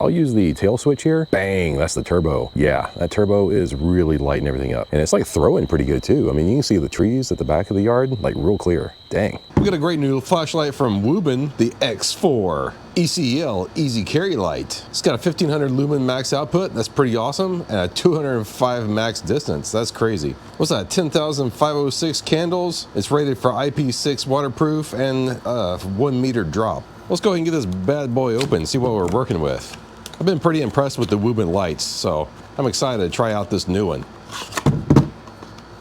I'll use the tail switch here. Bang, that's the turbo. Yeah, that turbo is really lighting everything up. And it's like throwing pretty good too. I mean, you can see the trees at the back of the yard, like real clear. Dang. We got a great new flashlight from Wuben, the X4 ECL Easy Carry Light. It's got a 1500 lumen max output. That's pretty awesome. And a 205 max distance. That's crazy. What's that? 10,506 candles. It's rated for IP6 waterproof and 1 meter drop. Let's go ahead and get this bad boy open, see what we're working with. I've been pretty impressed with the Wuben lights, so I'm excited to try out this new one.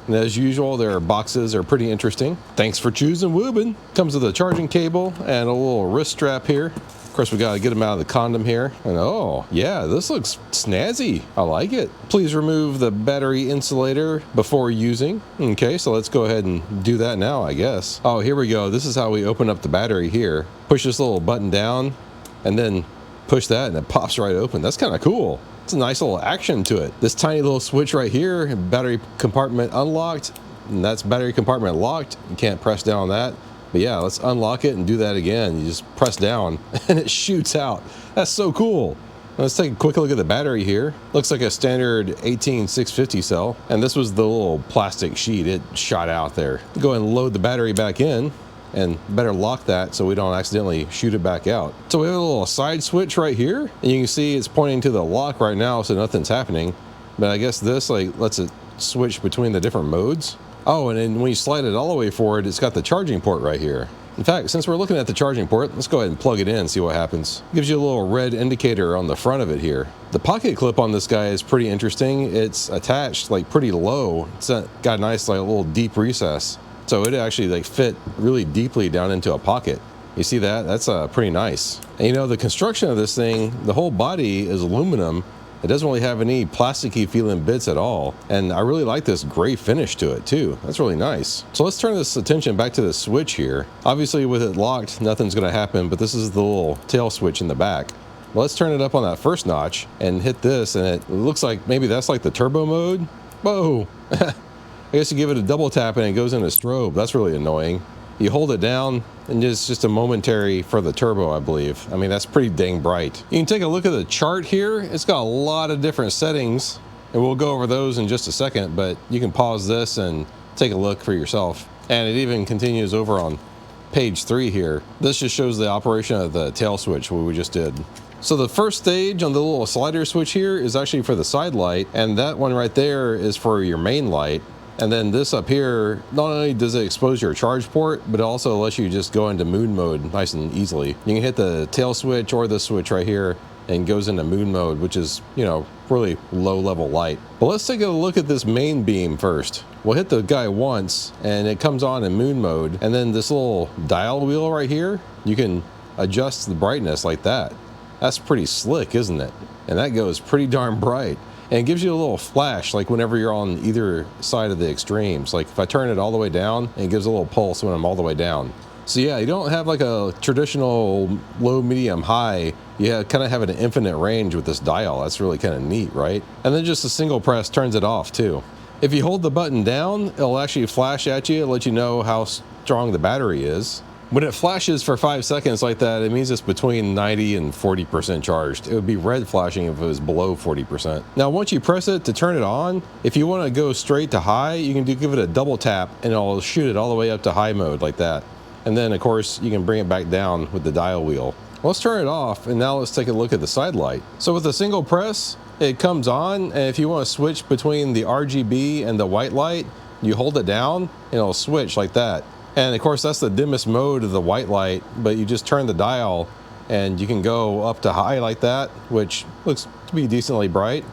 And as usual, their boxes are pretty interesting. Thanks for choosing Wuben. Comes with a charging cable and a little wrist strap here. Of course, we gotta get them out of the condom here. And oh, yeah, this looks snazzy. I like it. Please remove the battery insulator before using. Okay, so let's go ahead and do that now, I guess. Oh, here we go. This is how we open up the battery here. Push this little button down and then push that and it pops right open. That's kind of cool. It's a nice little action to it. This tiny little switch right here, battery compartment unlocked, and that's battery compartment locked. You can't press down on that. But yeah, let's unlock it and do that again. You just press down and it shoots out. That's so cool. Let's take a quick look at the battery here. Looks like a standard 18650 cell. And this was the little plastic sheet. It shot out there. Go ahead and load the battery back in. And better lock that so we don't accidentally shoot it back out. So we have a little side switch right here, and you can see it's pointing to the lock right now, so nothing's happening. But I guess this like lets it switch between the different modes. Oh, and then when you slide it all the way forward, it's got the charging port right here. In fact, since we're looking at the charging port, let's go ahead and plug it in and see what happens. It gives you a little red indicator on the front of it here. The pocket clip on this guy is pretty interesting. It's attached like pretty low. It's got a nice like little deep recess. So it actually like fit really deeply down into a pocket. You see that? That's pretty nice. And you know, the construction of this thing, the whole body is aluminum. It doesn't really have any plasticky feeling bits at all. And I really like this gray finish to it too. That's really nice. So let's turn this attention back to the switch here. Obviously with it locked, nothing's gonna happen, but this is the little tail switch in the back. Well, let's turn it up on that first notch and hit this, and it looks like maybe that's like the turbo mode. Whoa. I guess you give it a double tap and it goes into strobe. That's really annoying. You hold it down and it's just a momentary for the turbo, I believe. I mean, that's pretty dang bright. You can take a look at the chart here. It's got a lot of different settings and we'll go over those in just a second, but you can pause this and take a look for yourself. And it even continues over on page 3 here. This just shows the operation of the tail switch, what we just did. So the first stage on the little slider switch here is actually for the side light, and that one right there is for your main light. And then this up here, not only does it expose your charge port, but it also lets you just go into moon mode nice and easily. You can hit the tail switch or the switch right here and goes into moon mode, which is, you know, really low level light. But let's take a look at this main beam first. We'll hit the guy once and it comes on in moon mode. And then this little dial wheel right here, you can adjust the brightness like that. That's pretty slick, isn't it? And that goes pretty darn bright. And it gives you a little flash, like whenever you're on either side of the extremes. Like if I turn it all the way down, it gives a little pulse when I'm all the way down. So yeah, you don't have like a traditional low, medium, high. You kind of have an infinite range with this dial. That's really kind of neat, right? And then just a single press turns it off too. If you hold the button down, it'll actually flash at you and let you know how strong the battery is. When it flashes for 5 seconds like that, it means it's between 90 and 40% charged. It would be red flashing if it was below 40%. Now, once you press it to turn it on, if you want to go straight to high, you can give it a double tap and it'll shoot it all the way up to high mode like that. And then of course you can bring it back down with the dial wheel. Let's turn it off and now let's take a look at the side light. So with a single press, it comes on, and if you want to switch between the RGB and the white light, you hold it down and it'll switch like that. And of course that's the dimmest mode of the white light, but you just turn the dial and you can go up to high like that, which looks to be decently bright,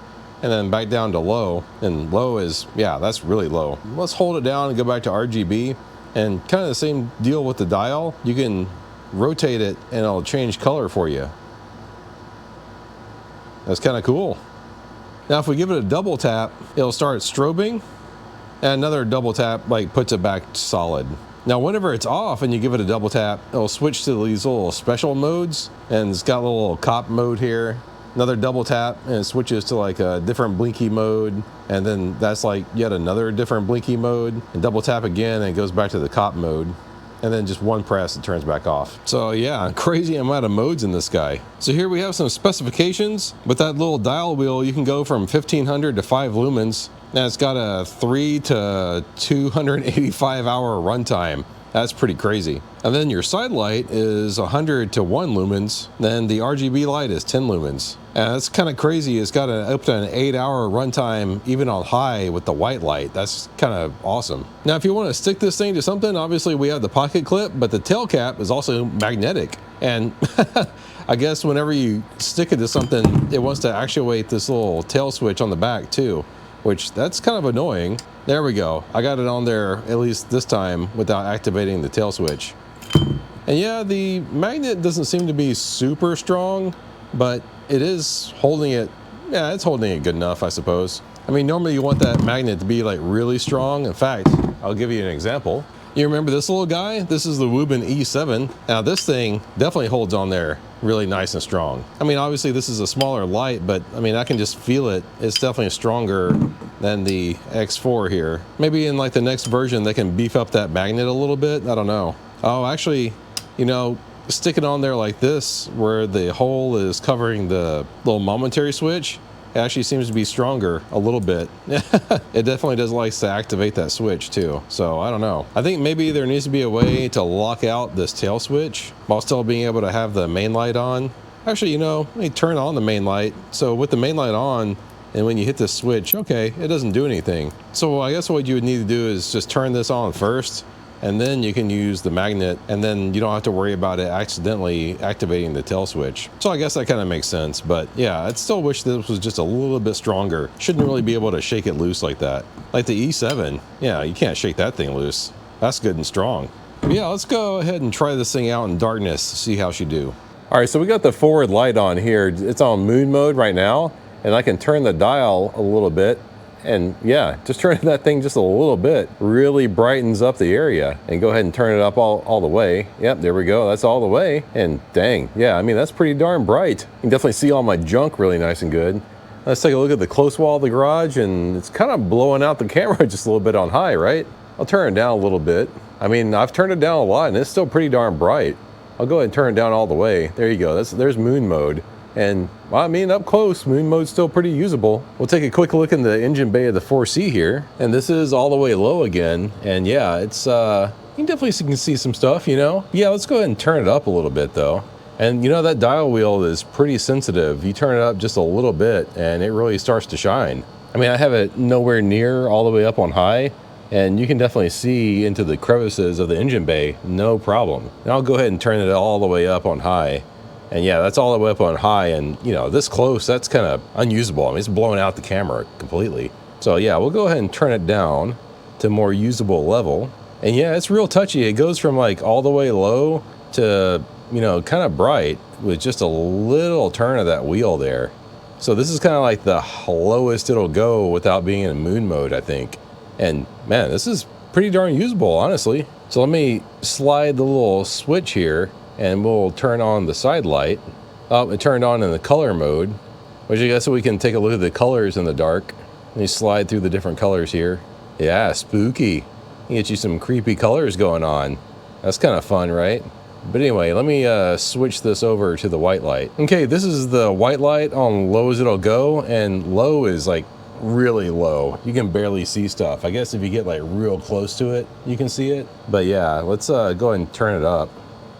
and then back down to low. And low is, yeah, that's really low. Let's hold it down and go back to RGB, and kind of the same deal with the dial. You can rotate it and it'll change color for you. That's kind of cool. Now if we give it a double tap, it'll start strobing, and another double tap like puts it back solid. Now whenever it's off and you give it a double tap, it'll switch to these little special modes, and it's got a little cop mode here. Another double tap and it switches to like a different blinky mode, and then that's like yet another different blinky mode, and double tap again and it goes back to the cop mode. And and then just one press, it turns back off. So yeah, crazy amount of modes in this guy. So here we have some specifications. With that little dial wheel, you can go from 1500 to 5 lumens. Now it's got a 3 to 285 hour runtime. That's pretty crazy. And then your side light is 100 to 1 lumens. Then the RGB light is 10 lumens. And that's kind of crazy. It's got up to an 8-hour runtime, even on high with the white light. That's kind of awesome. Now, if you want to stick this thing to something, obviously we have the pocket clip, but the tail cap is also magnetic. And I guess whenever you stick it to something, it wants to actuate this little tail switch on the back too, which that's kind of annoying. There we go. I got it on there, at least this time, without activating the tail switch. And yeah, the magnet doesn't seem to be super strong, but it is holding it, yeah, it's holding it good enough, I suppose. I mean, normally you want that magnet to be like really strong. In fact, I'll give you an example. You remember this little guy? This is the Wuben E7. Now this thing definitely holds on there really nice and strong. I mean, obviously this is a smaller light, but I mean, I can just feel it. It's definitely stronger than the X4 here. Maybe in like the next version, they can beef up that magnet a little bit. I don't know. Oh, actually, you know, stick it on there like this, where the hole is covering the little momentary switch, it actually seems to be stronger a little bit. It definitely does like to activate that switch too. So I don't know. I think maybe there needs to be a way to lock out this tail switch while still being able to have the main light on. Actually, you know, let me turn on the main light. So with the main light on, and when you hit the switch, okay, it doesn't do anything. So I guess what you would need to do is just turn this on first, and then you can use the magnet, and then you don't have to worry about it accidentally activating the tail switch. So I guess that kind of makes sense, but yeah, I'd still wish this was just a little bit stronger. Shouldn't really be able to shake it loose like that. Like the E7, yeah, you can't shake that thing loose. That's good and strong. But yeah, let's go ahead and try this thing out in darkness, see how she do. All right, so we got the forward light on here. It's on moon mode right now, and I can turn the dial a little bit. And yeah, just turning that thing just a little bit really brightens up the area. And go ahead and turn it up all the way. Yep, there we go. That's all the way. And dang, yeah, I mean, that's pretty darn bright. You can definitely see all my junk really nice and good. Let's take a look at the close wall of the garage, and it's kind of blowing out the camera just a little bit on high, right? I'll turn it down a little bit. I mean, I've turned it down a lot, and it's still pretty darn bright. I'll go ahead and turn it down all the way. There you go. There's moon mode. And well, I mean, up close, moon mode's still pretty usable. We'll take a quick look in the engine bay of the 4C here. And this is all the way low again. And yeah, it's, you can definitely see some stuff, you know? Yeah, let's go ahead and turn it up a little bit though. And you know, that dial wheel is pretty sensitive. You turn it up just a little bit and it really starts to shine. I mean, I have it nowhere near all the way up on high, and you can definitely see into the crevices of the engine bay, no problem. And I'll go ahead and turn it all the way up on high. And yeah, that's all the way up on high, and you know, this close, that's kind of unusable. I mean, it's blowing out the camera completely. So yeah, we'll go ahead and turn it down to more usable level. And yeah, it's real touchy. It goes from like all the way low to, you know, kind of bright with just a little turn of that wheel there. So this is kind of like the lowest it'll go without being in moon mode, I think. And man, this is pretty darn usable, honestly. So let me slide the little switch here, and we'll turn on the side light. Oh, it turned on in the color mode, which I guess we can take a look at the colors in the dark. Let me slide through the different colors here. Yeah, spooky. Get you some creepy colors going on. That's kind of fun, right? But anyway, let me switch this over to the white light. Okay, this is the white light on low as it'll go, and low is like really low. You can barely see stuff. I guess if you get like real close to it, you can see it. But yeah, let's go ahead and turn it up.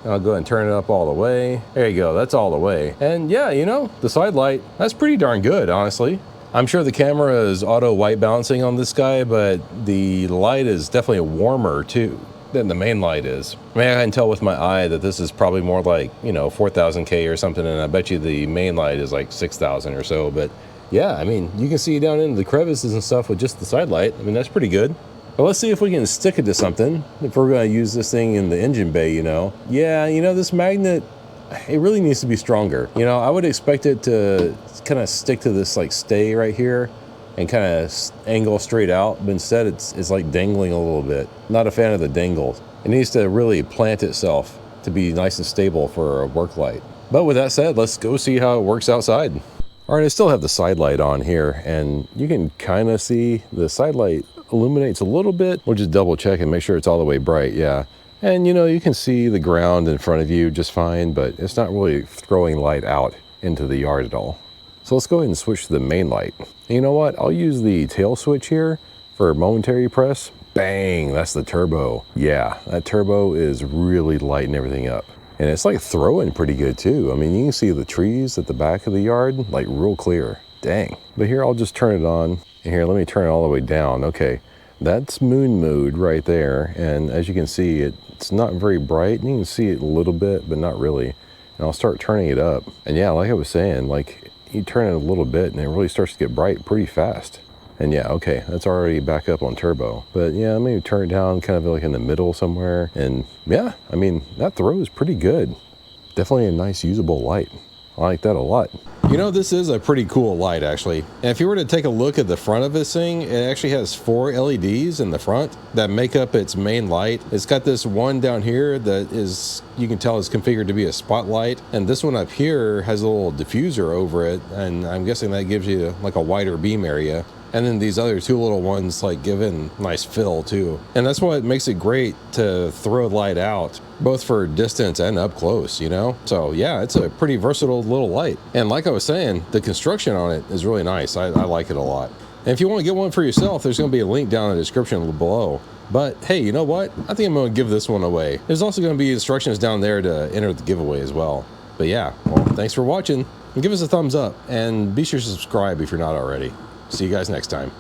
I'll go ahead and turn it up all the way. There you go, that's all the way. And yeah, you know, the side light, that's pretty darn good, honestly. I'm sure the camera is auto white balancing on this guy, but the light is definitely warmer too than the main light is. I mean, I can tell with my eye that this is probably more like, you know, 4000K or something, and I bet you the main light is like 6000 or so. But yeah, I mean, you can see down into the crevices and stuff with just the side light. I mean, that's pretty good. But let's see if we can stick it to something, if we're going to use this thing in the engine bay, you know. Yeah, you know, this magnet, it really needs to be stronger. You know, I would expect it to kind of stick to this like stay right here and kind of angle straight out, but instead it's like dangling a little bit. Not a fan of the dangle. It needs to really plant itself to be nice and stable for a work light. But with that said, let's go see how it works outside. All right, I still have the side light on here, and you can kind of see the side light illuminates a little bit. We'll just double check and make sure it's all the way bright. Yeah, And you know, you can see the ground in front of you just fine, but it's not really throwing light out into the yard at all. So let's go ahead and switch to the main light. And you know what? I'll use the tail switch here for momentary press. Bang, that's the turbo. Yeah, that turbo is really lighting everything up. And it's like throwing pretty good too. I mean, you can see the trees at the back of the yard, like real clear. Dang. But here, I'll just turn it on. And here, let me turn it all the way down. Okay, that's moon mode right there. And as you can see, it's not very bright. You can see it a little bit, but not really. And I'll start turning it up. And yeah, like I was saying, like you turn it a little bit and it really starts to get bright pretty fast. And yeah, okay, that's already back up on turbo. But yeah, maybe turn it down kind of like in the middle somewhere. And yeah, I mean, that throw is pretty good. Definitely a nice usable light. I like that a lot. You know, this is a pretty cool light actually. And if you were to take a look at the front of this thing, it actually has 4 LEDs in the front that make up its main light. It's got this one down here that is, you can tell is configured to be a spotlight. And this one up here has a little diffuser over it. And I'm guessing that gives you like a wider beam area. And then these other 2 little ones like give in nice fill too. And that's what makes it great to throw light out, both for distance and up close, you know? So yeah, it's a pretty versatile little light. And like I was saying, the construction on it is really nice. I like it a lot. And if you want to get one for yourself, there's going to be a link down in the description below. But hey, you know what? I think I'm going to give this one away. There's also going to be instructions down there to enter the giveaway as well. But yeah, well, thanks for watching. And give us a thumbs up. And be sure to subscribe if you're not already. See you guys next time.